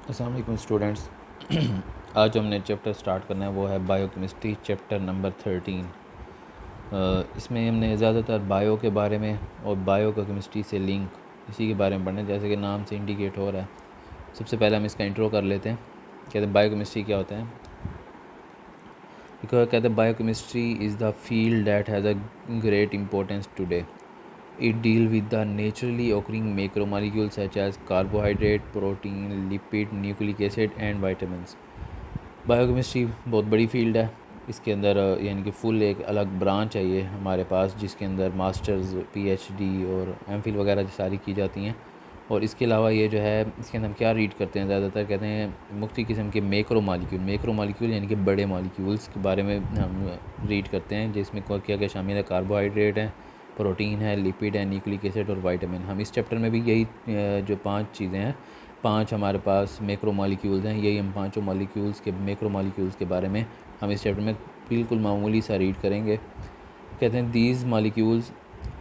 अस्सलाम वालेकुम स्टूडेंट्स। आज हमने चैप्टर स्टार्ट करना है, वो है बायोकेमिस्ट्री चैप्टर नंबर 13। इसमें हमने ज़्यादातर बायो के बारे में और बायो का केमिस्ट्री से लिंक इसी के बारे में पढ़ना है, जैसे कि नाम से इंडिकेट हो रहा है। सबसे पहले हम इसका इंट्रो कर लेते हैं। कहते हैं बायोकेमिस्ट्री क्या होता है। कहते हैं biochemistry is the field that has a great importance today. It deals with the naturally occurring macromolecules such as carbohydrate, protein, lipid, nucleic acid and vitamins. Biochemistry बहुत बड़ी फील्ड है। इसके अंदर यानी कि फुल एक अलग ब्रांच है ये हमारे पास, जिसके अंदर मास्टर्स, पीएचडी और एमफिल वगैरह सारी की जाती हैं। और इसके अलावा ये जो है, इसके अंदर हम क्या रीड करते हैं, ज़्यादातर कहते हैं मुख्तलिफ़ किस्म के मैक्रो यानी कि बड़े मॉलिक्यूल्स के बारे में हम रीड करते हैं, जिसमें क्या क्या शामिल है। कार्बोहाइड्रेट है, प्रोटीन है, लिपिड है, न्यूक्लिक एसिड और विटामिन। हम इस चैप्टर में भी यही जो 5 चीज़ें हैं, 5 हमारे पास मैक्रो मॉलिक्यूल्स हैं, यही हम पाँचों मॉलिक्यूल्स के मैक्रो मॉलिक्यूल्स के बारे में हम इस चैप्टर में बिल्कुल मामूली सा रीड करेंगे। कहते हैं these molecules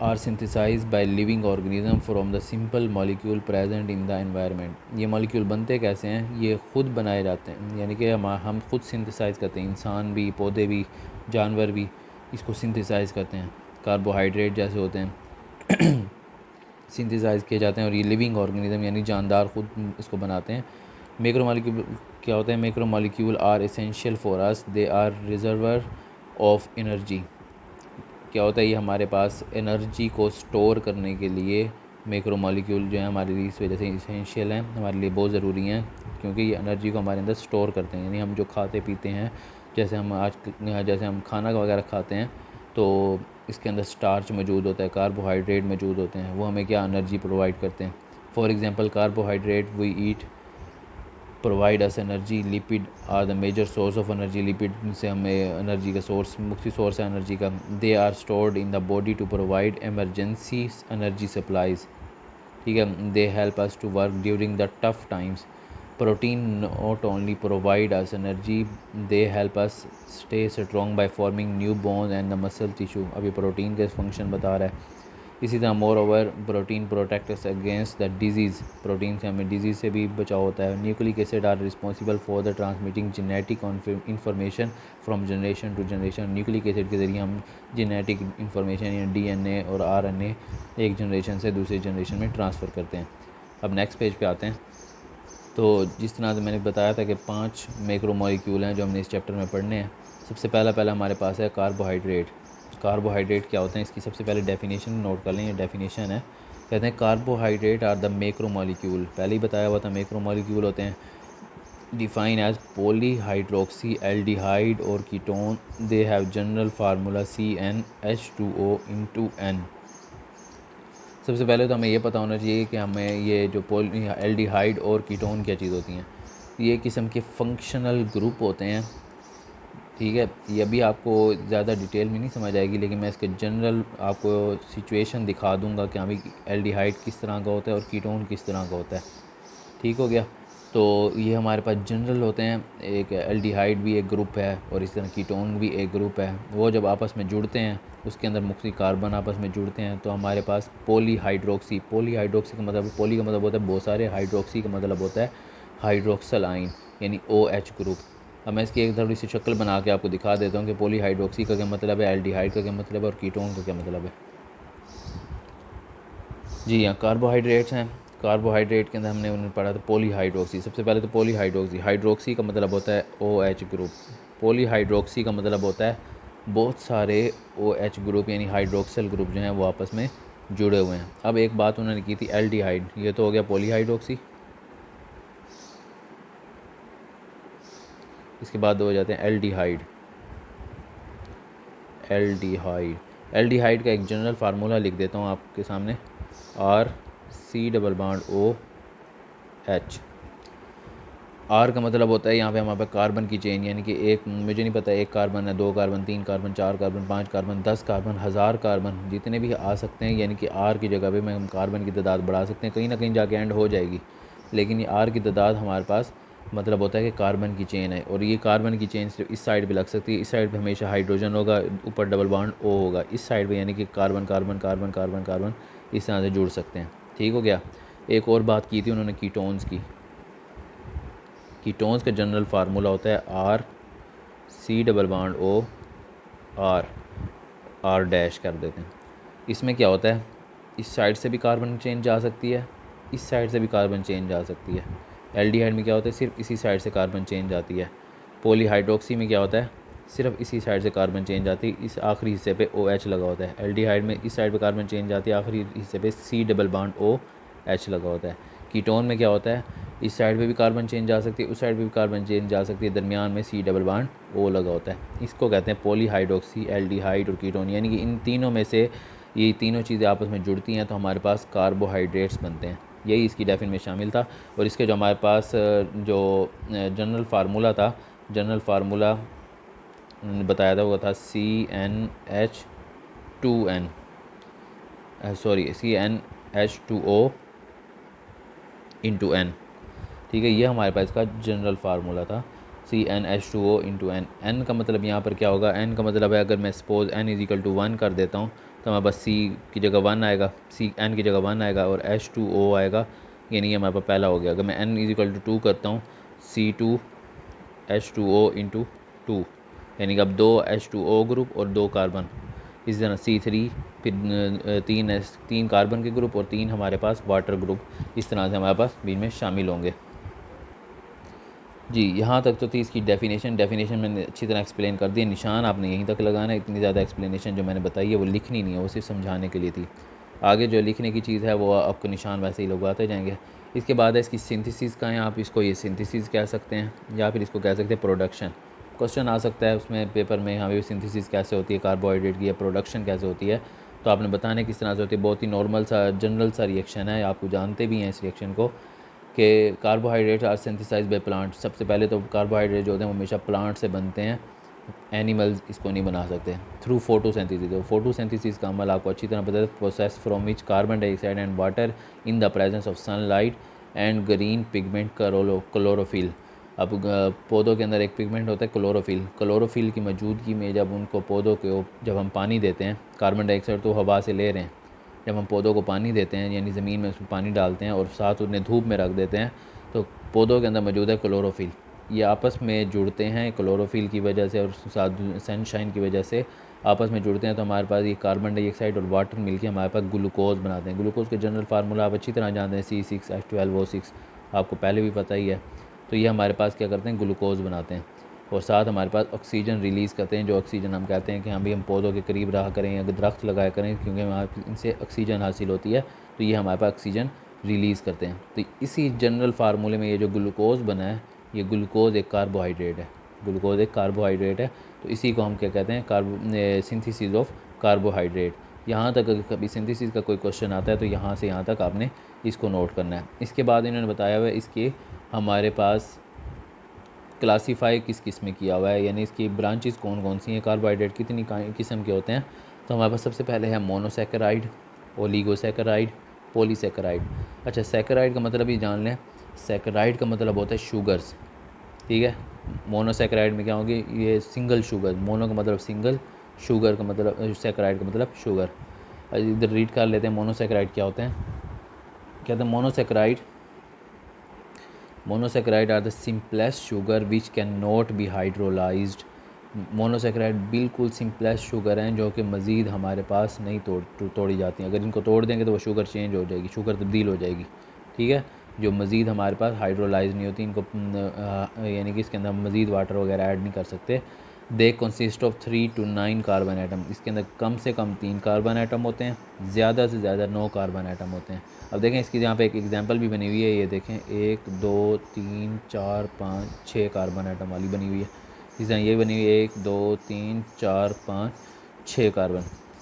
are synthesised by living organism from the simple molecule present in the environment. ये मॉलिक्यूल बनते कैसे हैं, ये खुद बनाए जाते हैं, यानी कि हम खुद सिंथेसाइज करते हैं। इंसान भी, पौधे भी, जानवर भी इसको सिंथेसाइज करते हैं। कार्बोहाइड्रेट जैसे होते हैं सिंथेसाइज किए जाते हैं, और ये लिविंग ऑर्गेनिज्म यानी जानदार खुद इसको बनाते हैं। मैक्रो मॉलिक्यूल क्या होता है? Macro molecule are essential for us, they are reservoir of energy. क्या होता है? ये हमारे पास एनर्जी को स्टोर करने के लिए मैक्रो मॉलिक्यूल जो है हमारे लिए इस वजह से इसेंशियल हैं, हमारे लिए बहुत ज़रूरी हैं, क्योंकि ये एनर्जी को हमारे अंदर स्टोर करते हैं। यानी हम जो खाते पीते हैं, जैसे हम खाना वगैरह खाते हैं, तो इसके अंदर स्टार्च मौजूद होता है, कार्बोहाइड्रेट मौजूद होते हैं, वो हमें क्या एनर्जी प्रोवाइड करते हैं। For example carbohydrate we eat provide us energy, lipid are the major source of energy. Lipid से हमें एनर्जी का सोर्स, मुख्य सोर्स है एनर्जी का। They are stored in the body to provide emergency energy supplies. ठीक है, they help us to work during the tough times. Protein not only provide us energy, they help us stay strong by forming new bones and the muscle tissue. अभी protein का function बता रहा है। इसी तरह moreover protein protect us against the disease. Protein से हमें disease से भी बचाव होता है। Nucleic acid are responsible for the transmitting genetic information from generation to generation. Nucleic acid के ज़रिए हम जेनेटिक इंफॉर्मेशन या डीएनए और आरएनए एक जनरेशन से दूसरी जनरेशन में ट्रांसफ़र करते हैं। अब नेक्स्ट पेज पे आते हैं। तो जिस तरह से मैंने बताया था कि 5 मैक्रो मॉलिक्यूल हैं जो हमने इस चैप्टर में पढ़ने हैं। सबसे पहला हमारे पास है कार्बोहाइड्रेट। कार्बोहाइड्रेट क्या होते हैं, इसकी सबसे पहले डेफिनेशन नोट कर लें। ये डेफिनेशन है, कहते हैं carbohydrate are the macro molecule. पहले ही बताया हुआ था मैक्रो मॉलिक्यूल होते हैं डिफाइन एज पॉलीहाइड्रोक्सी एल्डिहाइड और ketone. They have general formula CnH2O/N। सबसे पहले तो हमें ये पता होना चाहिए कि हमें ये जो एल्डिहाइड और कीटोन क्या चीज़ होती हैं। ये किस्म के फंक्शनल ग्रुप होते हैं। ठीक है, ये अभी आपको ज़्यादा डिटेल में नहीं समझ आएगी, लेकिन मैं इसके जनरल आपको सिचुएशन दिखा दूंगा कि हमें एल्डिहाइड किस तरह का होता है और कीटोन किस तरह का होता है। ठीक हो गया। तो ये हमारे पास जनरल होते हैं। एक एल्डिहाइड भी एक ग्रुप है और इस तरह कीटोन भी एक ग्रुप है। वो जब आपस में जुड़ते हैं, उसके अंदर मुख्तलिफ कार्बन आपस में जुड़ते हैं, तो हमारे पास पॉलीहाइड्रोक्सी का मतलब, पॉली का मतलब होता है बहुत सारे, हाइड्रोक्सी का मतलब होता है हाइड्रोक्सल आइन यानी OH ग्रुप। अब मैं इसकी एक थोड़ी सी शक्ल बना के आपको दिखा देता हूँ कि पॉलीहाइड्रोक्सी का क्या मतलब है, एल्डिहाइड का क्या मतलब है और कीटोन का क्या मतलब है। जी हाँ, कार्बोहाइड्रेट्स हैं। कार्बोहाइड्रेट के अंदर हमने उन्हें पढ़ा था पॉलीहाइड्रोक्सी। सबसे पहले तो पॉलीहाइड्रोक्सी, हाइड्रोक्सी का मतलब होता है OH ग्रुप। पॉलीहाइड्रोक्सी का मतलब होता है बहुत सारे OH ग्रुप यानी हाइड्रोक्सल ग्रुप जो हैं वो आपस में जुड़े हुए हैं। अब एक बात उन्होंने की थी एल्डिहाइड, ये तो हो गया पॉलीहाइड्रोक्सी। इसके बाद हो जाते हैं एल्डिहाइड। एल्डिहाइड का एक जनरल फार्मूला लिख देता हूँ आपके सामने, RC+OH। आर का मतलब होता है यहाँ पे हमारे पास कार्बन की चेन, यानी कि एक, मुझे नहीं पता एक कार्बन है, 2 carbon, 3 carbon, 4 carbon, 5 carbon, 10 carbon, 1000 carbon, जितने भी आ सकते हैं। यानी कि आर की जगह पे मैं हम कार्बन की तादाद बढ़ा सकते हैं, कहीं ना कहीं जाके एंड हो जाएगी, लेकिन ये आर की तादाद हमारे पास मतलब होता है कि कार्बन की चेन है। और ये कार्बन की चेन सिर्फ इस साइड पे लग सकती है। इस साइड पे हमेशा हाइड्रोजन होगा, ऊपर डबल बॉन्ड O होगा। इस साइड पे यानी कि carbon carbon carbon carbon carbon इस तरह से जुड़ सकते हैं। ठीक हो गया। एक और बात की थी उन्होंने कीटोन्स की। कीटोन्स का जनरल फार्मूला होता है R C double bond O R dash कर देते हैं। इसमें क्या होता है, इस साइड से भी कार्बन चेन जा सकती है, इस साइड से भी कार्बन चेन जा सकती है। एल्डिहाइड में क्या होता है, सिर्फ इसी साइड से कार्बन चेन जाती है। पॉलीहाइड्रोक्सी में क्या होता है, सिर्फ इसी साइड से कार्बन चेन जाती है, इस आखिरी हिस्से पे OH लगा होता है। एल्डिहाइड में इस साइड पे कार्बन चेन जाती है, आखिरी हिस्से पे C डबल बॉन्ड OH लगा होता है। कीटोन में क्या होता है, इस साइड पे भी कार्बन चेन जा सकती है, उस साइड पे भी कार्बन चेन जा सकती है, दरमियान में C डबल बॉन्ड O लगा होता है। इसको कहते हैं पॉलीहाइड्रोक्सी, एल्डिहाइड और कीटोन, यानी कि इन तीनों में से ये तीनों चीज़ें आपस में जुड़ती हैं तो हमारे पास कार्बोहाइड्रेट्स बनते हैं। यही इसकी डेफिनेशन में शामिल था। और इसके जो हमारे पास जो जनरल फार्मूला था, जनरल फार्मूला बताया था वो था CnH2n CnH2O इंटू n। ठीक है, ये हमारे पास इसका जनरल फार्मूला था CnH2O इंटू n। n का मतलब यहाँ पर क्या होगा, n का मतलब है अगर मैं सपोज n इजिकल टू 1 कर देता हूँ तो हमारे पास C की जगह 1 आएगा, n की जगह 1 आएगा और H2O आएगा, यानी ये हमारे पास पहला हो गया। अगर मैं n इजिकल टू 2 करता हूँ C2H2O इंटू 2, यानी कि अब 2 H2O ग्रुप और 2 कार्बन। इस तरह C3 फिर 3 कार्बन के ग्रुप और 3 हमारे पास वाटर ग्रुप, इस तरह से हमारे पास बीच में शामिल होंगे। जी, यहाँ तक तो थी इसकी डेफिनेशन मैंने अच्छी तरह एक्सप्लेन कर दिया। निशान आपने यहीं तक लगाना है, इतनी ज़्यादा एक्सप्लेनेशन जो मैंने बताई है वो लिखनी नहीं है, वो सिर्फ समझाने के लिए थी। आगे जो लिखने की चीज़ है वो आपको निशान वैसे ही लगवाते जाएंगे। इसके बाद है इसकी सिंथेसिस का है, आप इसको ये सिंथेसिस कह सकते हैं या फिर इसको कह सकते हैं प्रोडक्शन। क्वेश्चन आ सकता है उसमें पेपर में, हाँ सिंथेसिस कैसे होती है कार्बोहाइड्रेट की, या प्रोडक्शन कैसे होती है, तो आपने बताने किस तरह से होती है। बहुत ही नॉर्मल सा जनरल सा रिएक्शन है, आपको जानते भी हैं इस रिएक्शन को, कि carbohydrates are synthesise by plant. सबसे पहले तो कार्बोहाइड्रेट जो होते हैं वो हमेशा प्लांट से बनते हैं, एनिमल्स इसको नहीं बना सकते। थ्रू फोटोसिंथेसिस, तो फोटोसिंथेसिस का अमल आपको अच्छी तरह पता है, process from which carbon dioxide and water in the presence of sunlight and green pigment chlorophyll. अब पौधों के अंदर एक पिगमेंट होता है क्लोरोफिल की मौजूदगी में जब उनको पौधों को जब हम पानी देते हैं, कार्बन डाइऑक्साइड तो हवा से ले रहे हैं, जब हम पौधों को पानी देते हैं यानी ज़मीन में उसमें पानी डालते हैं और साथ उन्हें धूप में रख देते हैं, तो पौधों के अंदर मौजूद है क्लोरोफिल। ये आपस में जुड़ते हैं क्लोरोफिल की वजह से और साथ सनशाइन की वजह से आपस में जुड़ते हैं, तो हमारे पास ये कार्बन डाइऑक्साइड और वाटर मिलकर हमारे पास ग्लूकोज बनाते हैं। ग्लूकोज के जनरल फार्मूला आप अच्छी तरह जानते हैं, C6H12O6, आपको पहले भी पता ही है। तो ये हमारे पास क्या करते हैं, ग्लूकोज बनाते हैं और साथ हमारे पास ऑक्सीजन रिलीज़ करते हैं, जो ऑक्सीजन हम कहते हैं कि हम पौधों के करीब रहा करें या दरख्त लगाया करें, क्योंकि हमारे इनसे ऑक्सीजन हासिल होती है, तो ये हमारे पास ऑक्सीजन रिलीज़ करते हैं। तो इसी जनरल फार्मूले में ये जो ग्लूकोज बना है, ये ग्लूकोज एक कार्बोहाइड्रेट है, तो इसी को हम क्या कहते हैं, सिंथेसिस ऑफ कार्बोहाइड्रेट। यहाँ तक अगर कभी सिंथेसिस का कोई क्वेश्चन आता है तो यहाँ से यहाँ तक आपने इसको नोट करना है। इसके बाद इन्होंने बताया हुआ है इसके हमारे पास क्लासीफाई किस किस में किया हुआ है, यानी इसकी ब्रांचेस कौन कौन सी हैं, कार्बोहाइड्रेट कितनी किस्म के होते हैं। तो हमारे पास सबसे पहले है मोनोसैकेराइड, ओलिगोसैकेराइड, पॉलीसैकेराइड। अच्छा, सैकेराइड का मतलब ही जान लें, सैकेराइड का मतलब होता है शुगर्स, ठीक है। मोनोसैकेराइड में क्या होगी, ये सिंगल शुगर, मोनो का मतलब सिंगल, शुगर का मतलब सैकेराइड का मतलब शुगर। इधर रीड कर लेते हैं मोनोसैकेराइड क्या होते हैं। कहते हैं monosaccharide are the simplest sugar which can not be hydrolysed. Monosaccharide बिल्कुल सिंपलेस्ट शुगर हैं जो कि मज़ीद हमारे पास नहीं तोड़ी जाती हैं। अगर इनको तोड़ देंगे तो वो शुगर चेंज हो जाएगी, शुगर तब्दील हो जाएगी, ठीक है। जो मज़ीद हमारे पास हाइड्रोलाइज नहीं होती, इनको यानी कि इसके अंदर मज़ीद वाटर वगैरह ऐड नहीं कर सकते। They consist of 3 to 9 carbon atom. इसके अंदर कम से कम 3 कार्बन एटम होते हैं, ज़्यादा से ज़्यादा 9 कार्बन एटम होते हैं। अब देखें इसकी यहाँ पे एक एग्जांपल भी बनी हुई है, ये देखें 1 2 3 4 5 6 कार्बन एटम वाली बनी हुई है। इस तरह ये बनी हुई है 1 2 3 4 5 6 कार्बन,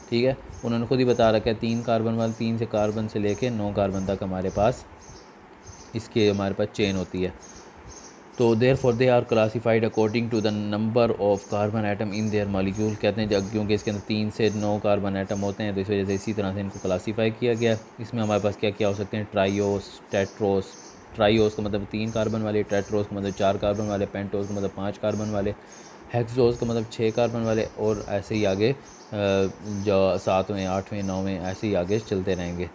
ठीक है। उन्होंने खुद ही बता रखा है 3 कार्बन वाले, 3 से कार्बन से लेके 9 कार्बन तक हमारे पास चेन होती है। तो therefore they are classified according to the number of carbon atom in their molecule. कहते हैं जब क्योंकि इसके अंदर 3 से 9 कार्बन एटम होते हैं तो इस वजह से इसी तरह से इनको क्लासीफाई किया गया। इसमें हमारे पास क्या क्या हो सकते हैं, ट्राइओस, टेट्रोस। ट्राइओस का मतलब 3 कार्बन वाले, टेट्रोस का मतलब 4 कार्बन वाले, पेंटोस का मतलब 5 कार्बन वाले, हेक्सोस का मतलब 6 कार्बन वाले, और ऐसे ही आगे जो 7वें 8वें 9वें ऐसे ही आगे चलते रहेंगे।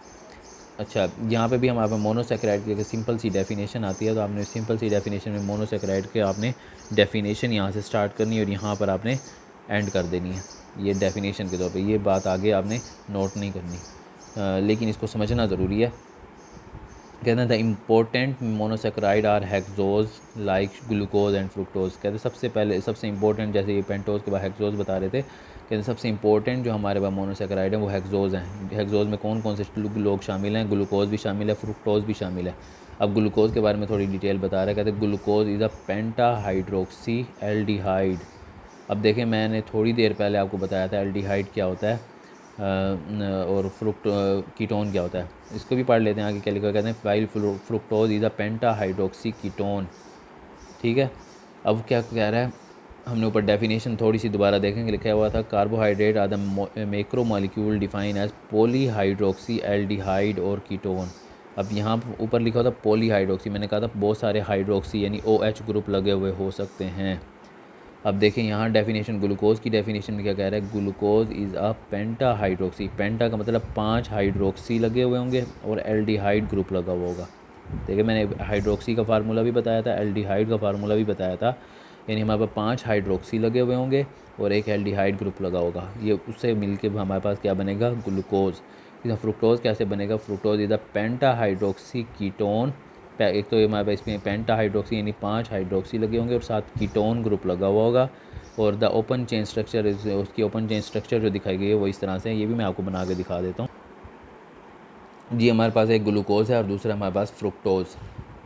अच्छा, यहाँ पे भी हमारे पास मोनोसेक्राइड की सिंपल सी डेफिनेशन आती है, तो आपने सिंपल सी डेफिनेशन में मोनोसेक्राइड के आपने डेफिनेशन यहाँ से स्टार्ट करनी है और यहाँ पर आपने एंड कर देनी है, ये डेफिनेशन के तौर पे। ये बात आगे आपने नोट नहीं करनी, लेकिन इसको समझना ज़रूरी है। कहते हैं the important monosaccharide are hexose like glucose and fructose. कहते हैं सबसे पहले सबसे इंपॉर्टेंट, जैसे ये पेंटोज के बाद हेक्सोज बता रहे थे, कहते हैं सबसे इंपॉर्टेंट जो हमारे पास मोनोसेक्राइड है वो हेक्सोज हैं। हेक्सोज में कौन कौन से लोग शामिल हैं? ग्लूकोज भी शामिल है, फ्रुक्टोज भी शामिल है। अब ग्लूकोज के बारे में थोड़ी डिटेल बता रहे हैं। कहते हैं glucose is a penta hydroxy aldehyde. अब देखें, मैंने थोड़ी देर पहले आपको बताया था एल्डिहाइड क्या होता है और कीटोन क्या होता है। इसको भी पढ़ लेते हैं आगे क्या लिखा, कहते हैं file fructose is a penta hydroxy ketone. ठीक है, अब क्या कह रहा है, हमने ऊपर डेफिनेशन थोड़ी सी दोबारा देखेंगे। लिखा हुआ था carbohydrate are the macro molecule define as polyhydroxy aldehyde और कीटोन। अब यहाँ ऊपर लिखा होता पॉलीहाइड्रोक्सी, मैंने कहा था बहुत सारे हाइड्रोक्सी यानी OH ग्रुप लगे हुए हो सकते हैं। अब देखें यहाँ डेफिनेशन, ग्लूकोज की डेफिनेशन में क्या कह रहा है, glucose is a penta hydroxy. Penta का मतलब 5 हाइड्रोक्सी लगे हुए होंगे और एल्डिहाइड ग्रुप लगा हुआ होगा। देखिए, मैंने हाइड्रोक्सी का फार्मूला भी बताया था, एल्डिहाइड का फार्मूला भी बताया था, यानी हमारे पास 5 हाइड्रोक्सी लगे हुए होंगे और एक एल्डिहाइड ग्रुप लगा होगा। ये उससे मिलके हमारे पास क्या बनेगा, ग्लूकोज। इसका फ्रुक्टोज कैसे बनेगा, fructose is a penta hydroxy ketone. एक तो हमारे पास इसमें पेंटा हाइड्रोक्सी यानी 5 हाइड्रोक्सी लगे होंगे और साथ कीटोन ग्रुप लगा हुआ होगा। और द ओपन चेन स्ट्रक्चर, उसकी ओपन चेन स्ट्रक्चर जो दिखाई गई है वो इस तरह से है। ये भी मैं आपको बना के दिखा देता हूँ जी। हमारे पास एक ग्लूकोज है और दूसरा हमारे पास फ्रुक्टोज।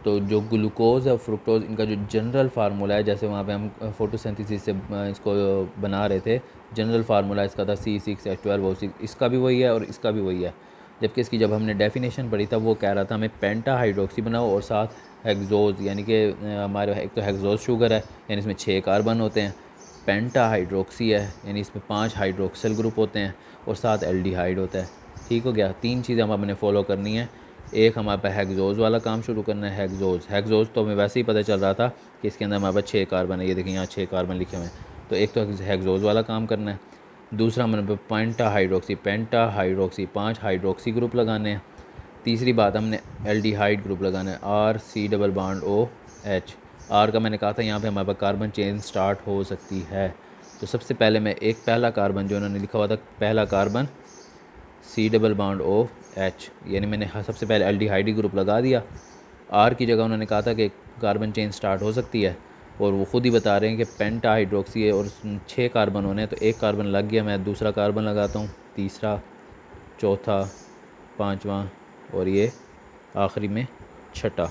तो जो ग्लूकोज और फ्रुक्टोज, इनका जो जनरल फार्मूला है, जैसे वहाँ पे हम फोटोसिंथेसिस से इसको बना रहे थे, जनरल फार्मूला इसका था C6H12O6। इसका भी वही है और इसका भी वही है। जबकि इसकी जब हमने डेफिनेशन पढ़ी था वो कह रहा था हमें पेंटा हाइड्रोक्सी बनाओ और साथ हेक्सोज, यानी कि हमारे एक तो हेक्सोज शुगर है यानी इसमें 6 कार्बन होते हैं, पेंटा हाइड्रोक्सी है यानी इसमें 5 हाइड्रोक्सिल ग्रुप होते हैं और साथ एल्डिहाइड होता है। ठीक हो गया, 3 चीज़ें हम अपने फॉलो करनी है। एक हमारे पास हेक्सोज वाला काम शुरू करना है, हेक्सोज तो हमें वैसे ही पता चल रहा था कि इसके अंदर हमारे पास 6 कार्बन है, ये देखिए यहाँ 6 कार्बन लिखे हुए हैं, तो एक तो हेक्सोज वाला काम करना है। दूसरा हमारे पास पेंटा हाइड्रोक्सी 5 हाइड्रोक्सी ग्रुप लगाने हैं। तीसरी बात, हमने एल्डिहाइड ग्रुप लगाना है, RC double bond OH। R का मैंने कहा था यहाँ पे हमारे पास कार्बन चेन स्टार्ट हो सकती है। तो सबसे पहले मैं एक पहला कार्बन जो उन्होंने लिखा हुआ था, पहला carbon C double bond OH, यानी मैंने सबसे पहले एल्डिहाइड ग्रुप लगा दिया। आर की जगह उन्होंने कहा था कि कार्बन चेन स्टार्ट हो सकती है और वो ख़ुद ही बता रहे हैं कि पेंटा हाइड्रोक्सी है और 6 कार्बन होने हैं, तो एक कार्बन लग गया, मैं दूसरा कार्बन लगाता हूँ, तीसरा, चौथा, पाँचवा और ये आखिरी में छठा।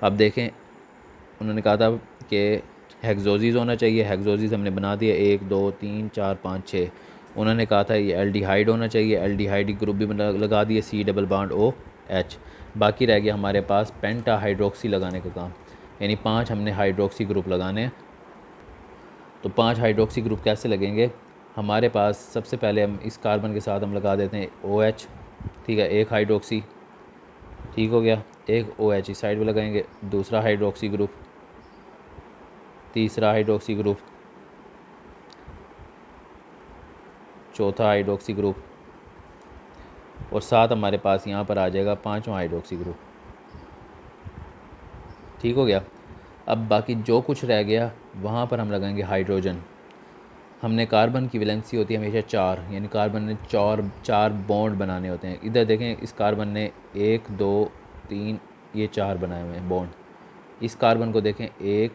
अब देखें, उन्होंने कहा था कि हेक्सोजीज होना चाहिए, हेक्सोजीज हमने बना दिया 1 2 3 4 5 6। उन्होंने कहा था ये एल्डिहाइड होना चाहिए, एल्डिहाइड ग्रुप भी लगा दिए C डबल बॉन्ड OH। बाकी रह गया हमारे पास पेंटा हाइड्रोक्सी लगाने का काम, यानी 5 हमने हाइड्रोक्सी ग्रुप लगाने हैं। तो 5 हाइड्रोक्सी ग्रुप कैसे लगेंगे, हमारे पास सबसे पहले हम इस कार्बन के साथ हम लगा देते हैं OH। ठीक है, एक हाइड्रोक्सी, ठीक हो गया, एक OH इस साइड पे लगाएंगे, दूसरा हाइड्रोक्सी ग्रुप, तीसरा हाइड्रोक्सी ग्रुप, चौथा हाइड्रोक्सी ग्रुप और साथ हमारे पास यहाँ पर आ जाएगा 5वां हाइड्रोक्सी ग्रुप। ठीक हो गया। अब बाकी जो कुछ रह गया वहाँ पर हम लगाएंगे हाइड्रोजन। हमने कार्बन की वैलेंसी होती है हमेशा 4, यानी कार्बन ने 4 बॉन्ड बनाने होते हैं। इधर देखें, इस कार्बन ने 1 2 3 ये 4 बनाए हुए हैं बॉन्ड। इस कार्बन को देखें 1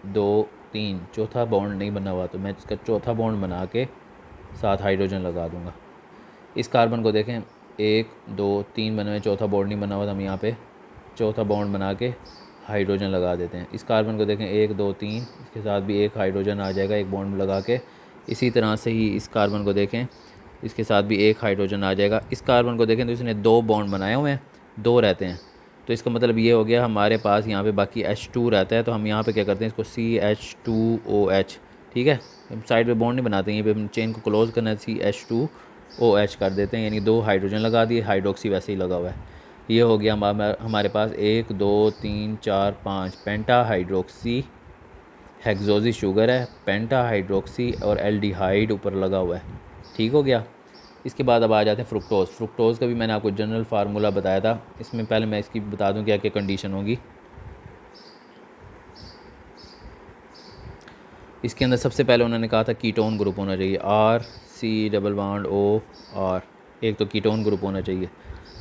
2 3, चौथा बॉन्ड नहीं बना हुआ, तो मैं इसका चौथा बॉन्ड बना के साथ हाइड्रोजन लगा दूंगा। इस कार्बन को देखें 1 2 3 बने हुए, चौथा बॉन्ड नहीं बना हुआ, तो हम यहाँ पे चौथा बॉन्ड बना के हाइड्रोजन लगा देते हैं। इस कार्बन को देखें 1 2 3, इसके साथ भी एक हाइड्रोजन आ जाएगा एक बॉन्ड लगा के। इसी तरह से ही इस कार्बन को देखें, इसके साथ भी एक हाइड्रोजन आ जाएगा। इस कार्बन को देखें तो इसने 2 बॉन्ड बनाए हुए हैं, 2 रहते हैं, तो इसका मतलब ये हो गया हमारे पास यहाँ पे बाकी H2 रहता है। तो हम यहाँ पे क्या करते हैं, इसको CH2OH, ठीक है, हम साइड पे बॉन्ड नहीं बनाते हैं, ये पे हम चेन को क्लोज करना है, CH2OH कर देते हैं, यानी 2 हाइड्रोजन लगा दिए, हाइड्रोक्सी वैसे ही लगा हुआ है। ये हो गया हमारे पास 1 2 3 4 5 पेंटा हाइड्रोक्सी, हेक्सोजी शुगर है, पेंटा हाइड्रोक्सी और एल्डिहाइड ऊपर लगा हुआ है। ठीक हो गया। इसके बाद अब आ जाते हैं फ्रुक्टोज़। फ्रुक्टोज़ का भी मैंने आपको जनरल फार्मूला बताया था। इसमें पहले मैं इसकी बता दूं क्या क्या कंडीशन होगी। इसके अंदर सबसे पहले उन्होंने कहा था कीटोन ग्रुप होना चाहिए, RC+O, R, एक तो कीटोन ग्रुप होना चाहिए।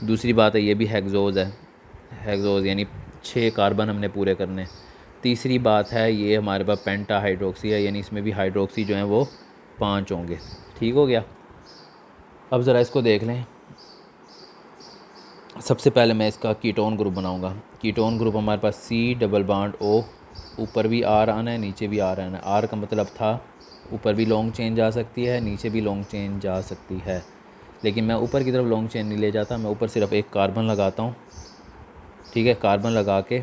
दूसरी बात है ये भी हेक्सोज़ है, हेक्सोज़ यानी 6 कार्बन हमने पूरे करने। तीसरी बात है ये हमारे पास पेंटा हाइड्रोक्सी है, यानी इसमें भी हाइड्रोक्सी जो है वो 5 होंगे। ठीक हो गया। अब ज़रा इसको देख लें। सबसे पहले मैं इसका कीटोन ग्रुप बनाऊंगा। कीटोन ग्रुप हमारे पास C+O, ऊपर भी R आना है, नीचे भी R आना है। R का मतलब था ऊपर भी लॉन्ग चेन जा सकती है, नीचे भी लॉन्ग चेन जा सकती है, लेकिन मैं ऊपर की तरफ लॉन्ग चेन नहीं ले जाता। मैं ऊपर सिर्फ एक कार्बन लगाता हूँ। ठीक है, कार्बन लगा के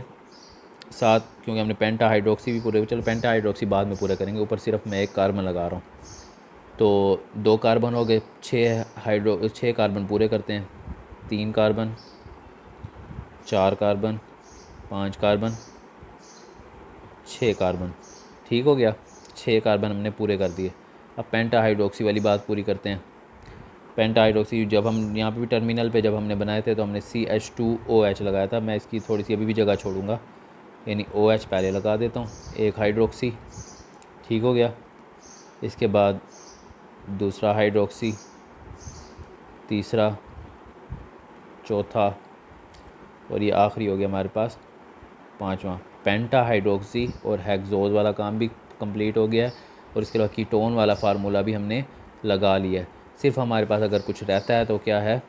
साथ, क्योंकि हमने पेंटा हाइड्रोक्सी भी पूरे, चलो पेंटा हाइड्रोक्सी बाद में पूरे करेंगे, ऊपर सिर्फ मैं एक कार्बन लगा रहा हूँ। तो 2 कार्बन हो गए, 6 कार्बन पूरे करते हैं। 3 कार्बन, 4 कार्बन, 5 कार्बन, 6 कार्बन। ठीक हो गया, 6 कार्बन हमने पूरे कर दिए। अब पेंटा हाइड्रोक्सी वाली बात पूरी करते हैं। पेंटा हाइड्रोक्सी जब हम यहाँ पे भी टर्मिनल पे जब हमने बनाए थे तो हमने CH2OH लगाया था। मैं इसकी थोड़ी सी अभी भी जगह छोड़ूंगा, यानी OH पहले लगा देता हूँ, एक हाइड्रोक्सी। ठीक हो गया। इसके बाद दूसरा हाइड्रोक्सी, तीसरा, चौथा, और ये आखिरी हो गया हमारे पास 5वां। पेंटा हाइड्रोक्सी और हेक्सोज़ वाला काम भी कंप्लीट हो गया है, और इसके अलावा कीटोन वाला फार्मूला भी हमने लगा लिया है। सिर्फ हमारे पास अगर कुछ रहता है तो क्या है,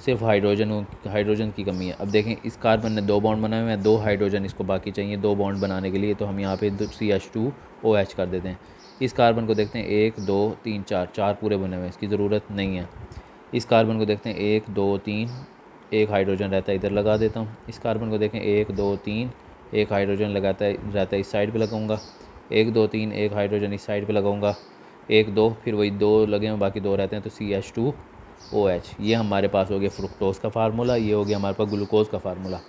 सिर्फ हाइड्रोजन की कमी है। अब देखें, इस कार्बन ने 2 बॉन्ड बनाए हुए हैं, 2 हाइड्रोजन इसको बाकी चाहिए 2 बॉन्ड बनाने के लिए, तो हम यहाँ पे CH2OH कर देते हैं। इस कार्बन को देखते हैं 1 2 3 4, 4 पूरे बने हुए हैं, इसकी ज़रूरत नहीं है। इस कार्बन को देखते हैं 1 2 3, एक हाइड्रोजन रहता है, इधर लगा देता हूँ। इस कार्बन को देखें 1 2 3, एक हाइड्रोजन लगाता है रहता है, इस साइड पे लगाऊंगा। 1 2 3, एक हाइड्रोजन इस साइड पे लगाऊंगा। 1 2, फिर वही 2 लगे हैं, बाकी 2 रहते हैं, तो CH2OH। ये हमारे पास हो गया फ्रुक्टोज़ का फार्मूला, ये हो गया हमारे पास ग्लूकोज़ का फार्मूला।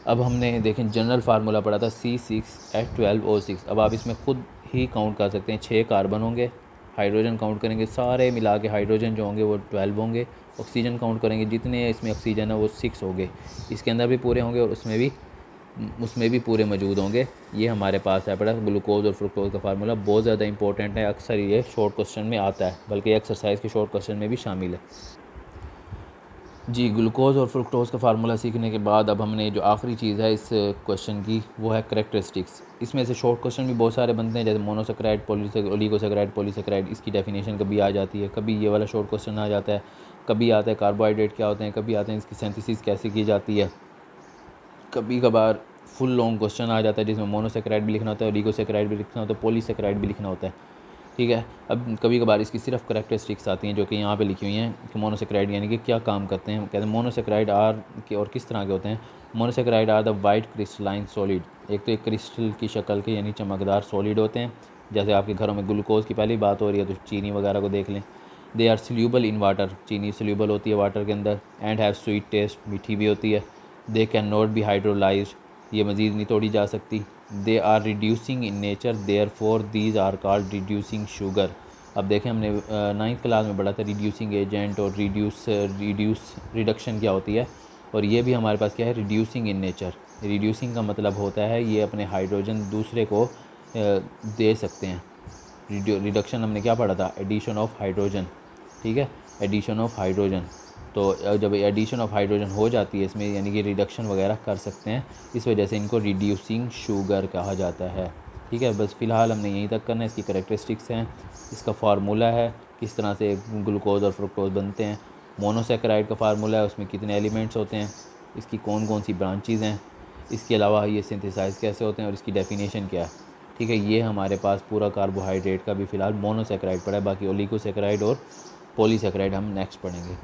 अब हमने देखें जनरल फार्मूला पढ़ा था C6H12O6। अब आप इसमें ख़ुद ही काउंट कर सकते हैं, 6 कार्बन होंगे, हाइड्रोजन काउंट करेंगे सारे मिला के, हाइड्रोजन जो होंगे वो 12 होंगे, ऑक्सीजन काउंट करेंगे जितने इसमें ऑक्सीजन है वो 6 होंगे, इसके अंदर भी पूरे होंगे और उसमें भी पूरे मौजूद होंगे। ये हमारे पास है पड़ा ग्लूकोज और फ्रुक्टोज का फार्मूला। बहुत ज़्यादा इंपॉर्टेंट है, अक्सर ये शॉर्ट क्वेश्चन में आता है, बल्कि एक्सरसाइज के शॉर्ट क्वेश्चन में भी शामिल है। जी, ग्लूकोज और फ्रुक्टोज का फार्मूला सीखने के बाद अब हमने जो आखिरी चीज़ है इस क्वेश्चन की, वो है करेक्टरिस्टिक्स। इसमें से शॉर्ट क्वेश्चन भी बहुत सारे बनते हैं, जैसे मोनोसेक्राइड, ओलिगोसेक्राइड, पॉलीसेक्राइड। इसकी डेफिनेशन कभी आ जाती है, कभी ये वाला शॉर्ट क्वेश्चन आ जाता है, कभी आता है कार्बोहाइड्रेट क्या होते हैं, कभी आते हैं इसकी सिंथेसिस कैसे की जाती है, कभी कभार फुल लॉन्ग क्वेश्चन आ जाता है जिसमें मोनोसेक्राइड भी लिखना होता है, ओलिगोसेक्राइड भी लिखना होता है, पॉलीसेक्राइड भी लिखना होता है। ठीक है, अब कभी कभार इसकी सिर्फ करेक्टरिस्टिक्स आती हैं जो कि यहाँ पे लिखी हुई हैं कि मोनोसेक्राइड यानी कि क्या काम करते हैं। कहते हैं मोनोसेक्राइड आर के और किस तरह के होते हैं। Monosaccharide are the white crystalline solid. एक तो एक क्रिस्टल की शक्ल के यानी चमकदार सॉलिड होते हैं, जैसे आपके घरों में ग्लूकोज की पहली बात हो रही है तो चीनी वगैरह को देख लें। They are soluble in water, चीनी सोल्यूबल होती है वाटर के अंदर। एंड हैव स्वीट टेस्ट, मीठी भी होती है। They can not be hydrolysed, ये मज़ीद नहीं तोड़ी जा सकती। They are reducing in nature, therefore these are called reducing sugar. अब देखें, हमने 9th क्लास में पढ़ा था रिड्यूसिंग एजेंट और रिडक्शन क्या होती है, और ये भी हमारे पास क्या है, रिड्यूसिंग इन नेचर। रिड्यूसिंग का मतलब होता है ये अपने हाइड्रोजन दूसरे को दे सकते हैं। रिडक्शन हमने क्या पढ़ा था, एडिशन ऑफ हाइड्रोजन। ठीक है, एडिशन ऑफ हाइड्रोजन। तो जब एडिशन ऑफ हाइड्रोजन हो जाती है इसमें, यानी कि रिडक्शन वगैरह कर सकते हैं, इस वजह से इनको रिड्यूसिंग शुगर कहा जाता है। ठीक है, बस फ़िलहाल हमने यहीं तक करना है। इसकी करेक्टरिस्टिक्स हैं, इसका फार्मूला है, किस तरह से ग्लूकोज और फ्रुक्टोज बनते हैं, मोनोसेक्राइड का फार्मूला है, उसमें कितने एलिमेंट्स होते हैं, इसकी कौन कौन सी ब्रांचेज़ हैं, इसके अलावा ये सिंथेसाइज कैसे होते हैं और इसकी डेफिनेशन क्या है। ठीक है, ये हमारे पास पूरा कार्बोहाइड्रेट का भी फ़िलहाल मोनोसेक्राइड पड़ा है, बाकी ओलिगोसेक्राइड और पॉलीसेक्राइड हम नेक्स्ट पढ़ेंगे।